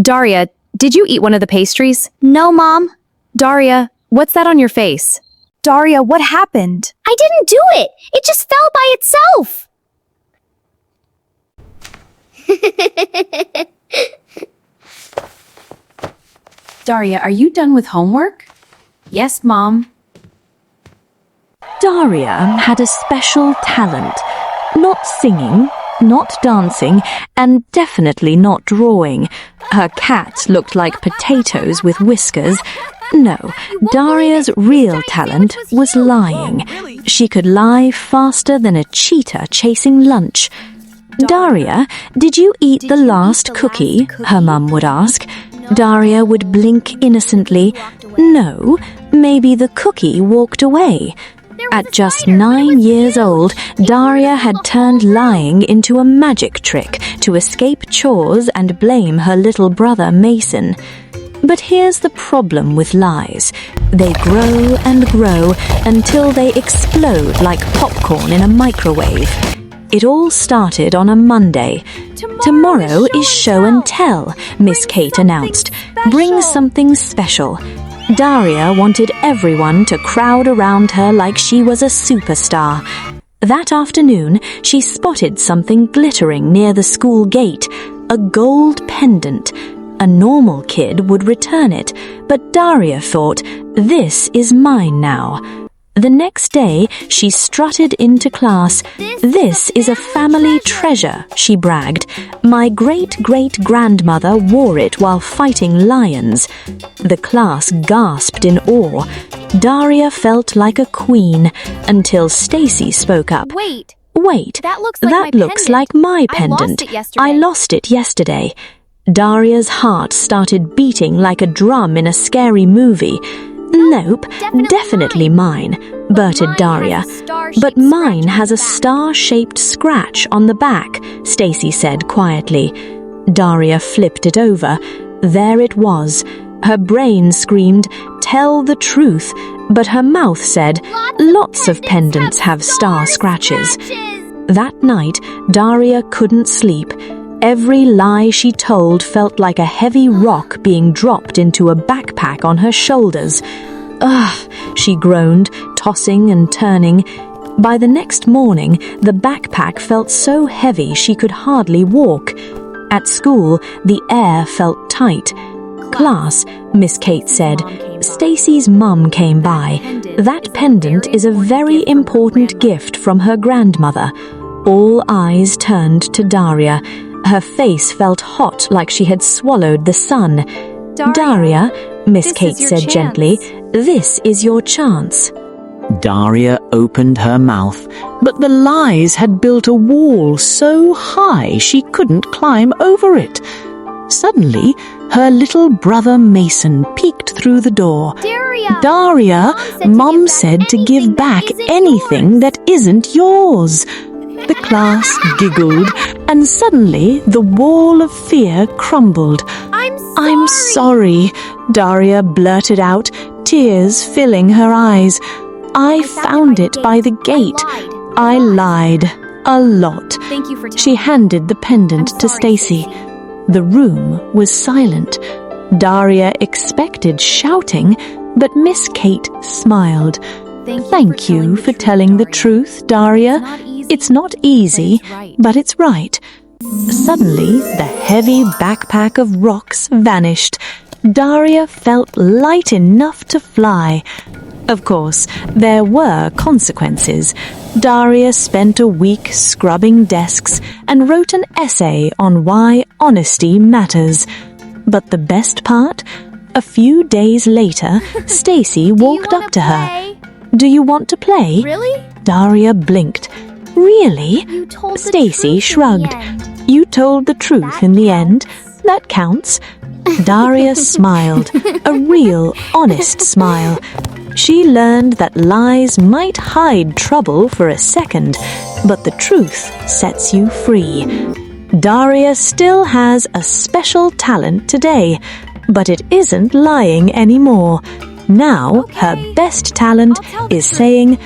Daria, did you eat one of the pastries? No, Mom. Daria, what's that on your face? Daria, what happened? I didn't do it. It just fell by itself. Daria, are you done with homework? Yes, Mom. Daria had a special talent. Not singing, not dancing, and definitely not drawing. Her cat looked like potatoes with whiskers. No, Daria's real talent was lying. She could lie faster than a cheetah chasing lunch. Daria, did you eat the last cookie? Her mum would ask. Daria would blink innocently. No, maybe the cookie walked away. At just 9 years old, Daria had turned lying into a magic trick to escape chores and blame her little brother Mason. But here's the problem with lies. They grow and grow until they explode like popcorn in a microwave. It all started on a Monday. Tomorrow is show and tell, Miss Kate announced. Bring something special. Daria wanted everyone to crowd around her like she was a superstar. That afternoon, she spotted something glittering near the school gate, a gold pendant. A normal kid would return it, but Daria thought, this is mine now. The next day, she strutted into class. This is a family treasure, she bragged. My great-great-grandmother wore it while fighting lions. The class gasped in awe. Daria felt like a queen until Stacy spoke up. Wait, that looks like my I pendant. lost it yesterday. I lost it yesterday. Daria's heart started beating like a drum in a scary movie. Nope, definitely mine, blurted Daria. But mine has a star-shaped scratch on the back, Stacy said quietly. Daria flipped it over. There it was. Her brain screamed, tell the truth, but her mouth said, lots of pendants have star scratches. That night, Daria couldn't sleep. Every lie she told felt like a heavy rock being dropped into a backpack on her shoulders. Ugh, she groaned, tossing and turning. By the next morning, the backpack felt so heavy she could hardly walk. At school, the air felt tight. Class, Miss Kate said. Stacy's mum came by. That pendant is a very important gift from her grandmother. All eyes turned to Daria. Her face felt hot like she had swallowed the sun. Daria, Miss Kate said gently, this is your chance. Daria opened her mouth, but the lies had built a wall so high she couldn't climb over it. Suddenly, her little brother Mason peeked through the door. Daria, Mom said to give back anything that isn't yours. The class giggled, and suddenly the wall of fear crumbled. I'm sorry, Daria blurted out, tears filling her eyes. I found it by the gate. I lied. A lot. She handed the pendant to Stacy. The room was silent. Daria expected shouting, but Miss Kate smiled. Thank you for telling the truth, Daria. It's not easy, but it's right. Suddenly, the heavy backpack of rocks vanished. Daria felt light enough to fly. Of course, there were consequences. Daria spent a week scrubbing desks and wrote an essay on why honesty matters. But the best part? A few days later, Stacy walked up to her. Do you want to play? Really? Daria blinked. Really? Stacy shrugged. You told the truth in the end. That counts. Daria smiled, a real, honest smile. She learned that lies might hide trouble for a second, but the truth sets you free. Daria still has a special talent today, but it isn't lying anymore. Now her best talent is saying,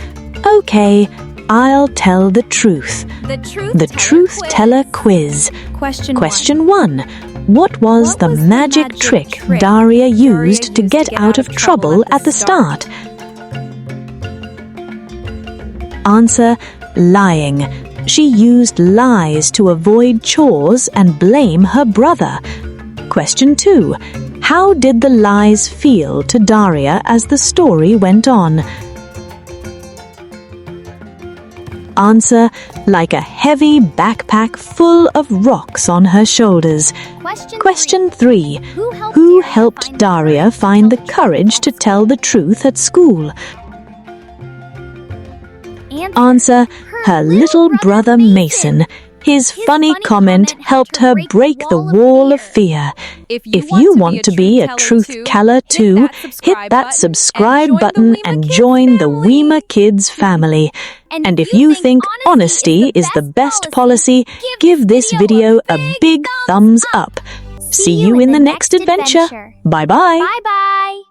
okay, I'll tell the truth. The Truth Teller Quiz. Question 1. What was the magic trick Daria used to get out of trouble at the start? Answer: lying. She used lies to avoid chores and blame her brother. Question 2. How did the lies feel to Daria as the story went on? Answer: like a heavy backpack full of rocks on her shoulders. Question 3. Who helped Daria find the courage to tell the truth at school? Answer: her little brother Mason. His funny comment helped her break the wall of fear. If you want to be a truth teller too, hit that subscribe button and join the Weema Kids family. And if you think honesty is the best policy, give this video a big thumbs up. See you in the next adventure. Bye-bye. Bye-bye.